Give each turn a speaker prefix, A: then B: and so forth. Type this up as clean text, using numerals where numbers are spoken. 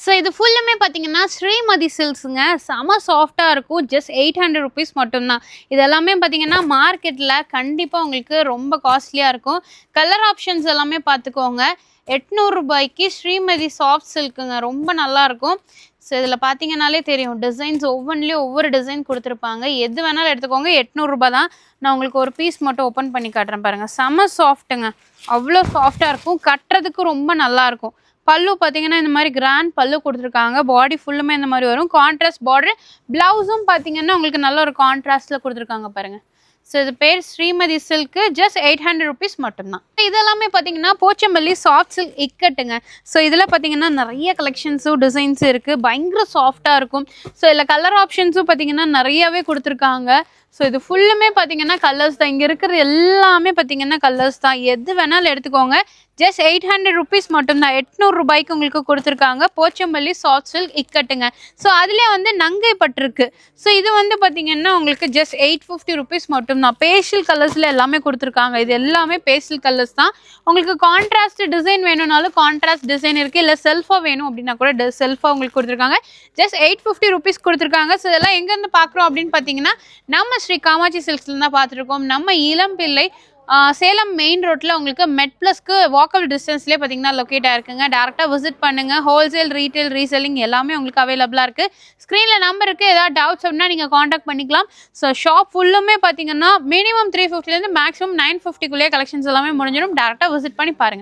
A: So இது ஃபுல்லுமே பார்த்தீங்கன்னா ஸ்ரீமதி சில்க்ஸுங்க. செம சாஃப்டாக இருக்கும். ஜஸ்ட் 800 ருபீஸ் மட்டும்தான். இது எல்லாமே பார்த்தீங்கன்னா மார்க்கெட்டில் கண்டிப்பாக உங்களுக்கு ரொம்ப காஸ்ட்லியாக இருக்கும். கலர் ஆப்ஷன்ஸ் எல்லாமே பார்த்துக்கோங்க. 800 ரூபாய்க்கு ஸ்ரீமதி சாஃப்ட் சில்க்குங்க. ரொம்ப நல்லாயிருக்கும். ஸோ இதில் பார்த்தீங்கன்னாலே தெரியும், டிசைன்ஸ் ஒவ்வொன்றிலையும் ஒவ்வொரு டிசைன் கொடுத்துருப்பாங்க. எது வேணாலும் எடுத்துக்கோங்க. 800 ரூபா தான். நான் உங்களுக்கு ஒரு பீஸ் மட்டும் ஓப்பன் பண்ணி காட்டுறேன் பாருங்கள். செம சாஃப்ட்டுங்க. அவ்வளோ சாஃப்டாக இருக்கும். கட்டுறதுக்கு ரொம்ப நல்லாயிருக்கும். பல்லு பார்த்தீங்கன்னா இந்த மாதிரி கிராண்ட் பல்லு கொடுத்துருக்காங்க. பாடி ஃபுல்லுமே இந்த மாதிரி வரும். Contrast border. ப்ளவுஸும் பார்த்தீங்கன்னா உங்களுக்கு நல்ல ஒரு கான்ட்ராஸ்ட்டில் கொடுத்துருக்காங்க பாருங்கள். ஸோ இது பேர் ஸ்ரீமதி சில்க்கு. ஜஸ்ட் 800 ருபீஸ் மட்டும்தான். இதெல்லாமே பார்த்தீங்கன்னா போச்சம்பள்ளி சாஃப்ட் சில்க் இக்கட்டுங்க. ஸோ இதில் பார்த்தீங்கன்னா நிறைய கலெக்ஷன்ஸும் டிசைன்ஸும் இருக்குது. பயங்கர சாஃப்டாக இருக்கும். ஸோ இதில் கலர் ஆப்ஷன்ஸும் பார்த்தீங்கன்னா நிறையாவே கொடுத்துருக்காங்க. ஸோ இது ஃபுல்லுமே பார்த்தீங்கன்னா கலர்ஸ் தான். இங்கே இருக்கிற எல்லாமே பார்த்தீங்கன்னா கலர்ஸ் தான். எது வேணாலும் எடுத்துக்கோங்க. ஜஸ்ட் 800 ருபீஸ் மட்டும்தான். 800 ரூபாய்க்கு உங்களுக்கு கொடுத்துருக்காங்க. போச்சம்பள்ளி சாஃப்ட் சில்க் இக்கட்டுங்க. ஸோ அதிலே வந்து நங்கை பட்டிருக்கு. ஸோ இது வந்து பார்த்தீங்கன்னா உங்களுக்கு ஜஸ்ட் 850 ருபீஸ் மட்டும்தான். பேஸ்டல் கலர்ஸில் எல்லாமே கொடுத்துருக்காங்க. இது எல்லாமே பேஸ்டல் கலர்ஸ் தான். உங்களுக்கு கான்ட்ராஸ்ட் டிசைன் வேணும்னாலும் கான்ட்ராஸ்ட் டிசைன் இருக்குது. இல்லை செல்ஃபாக வேணும் அப்படின்னா கூட செல்ஃபாக உங்களுக்கு கொடுத்துருக்காங்க. ஜஸ்ட் 850 ருபீஸ் கொடுத்துருக்காங்க. ஸோ இதெல்லாம் எங்கேருந்து பார்க்குறோம் அப்படின்னு பார்த்தீங்கன்னா நம்ம ஸ்ரீ காமாட்சி சில்க்ஸ்ல தான் பார்த்துருக்கோம். நம்ம இளம்பிள்ளை சேலம் மெயின் ரோட்டில் உங்களுக்கு மெட் ப்ளஸ்க்கு வாக்கபிள் டிஸ்டன்ஸ்லேயே பார்த்தீங்கன்னா லொக்கேட் ஆயிருக்குங்க. டேரெக்டாக விசிட் பண்ணுங்கள். ஹோல்சேல், ரீட்டைல், ரீசெல்லிங் எல்லாமே உங்களுக்கு அவைலபிளாக இருக்குது. ஸ்க்ரீனில் நம்பர் இருக்குது. ஏதாவது டவுட்ஸ் அப்படின்னா நீங்கள் காண்டாக்ட் பண்ணிக்கலாம். ஸோ ஷாப் ஃபுல்லுமே பார்த்தீங்கன்னா மினிமம் 350லேருந்து மேக்ஸிமம் 950க்குள்ளேயே கலெக்ஷன்ஸ் எல்லாமே முடிஞ்சிடும். டேரெக்டாக விசிட் பண்ணி பாருங்கள்.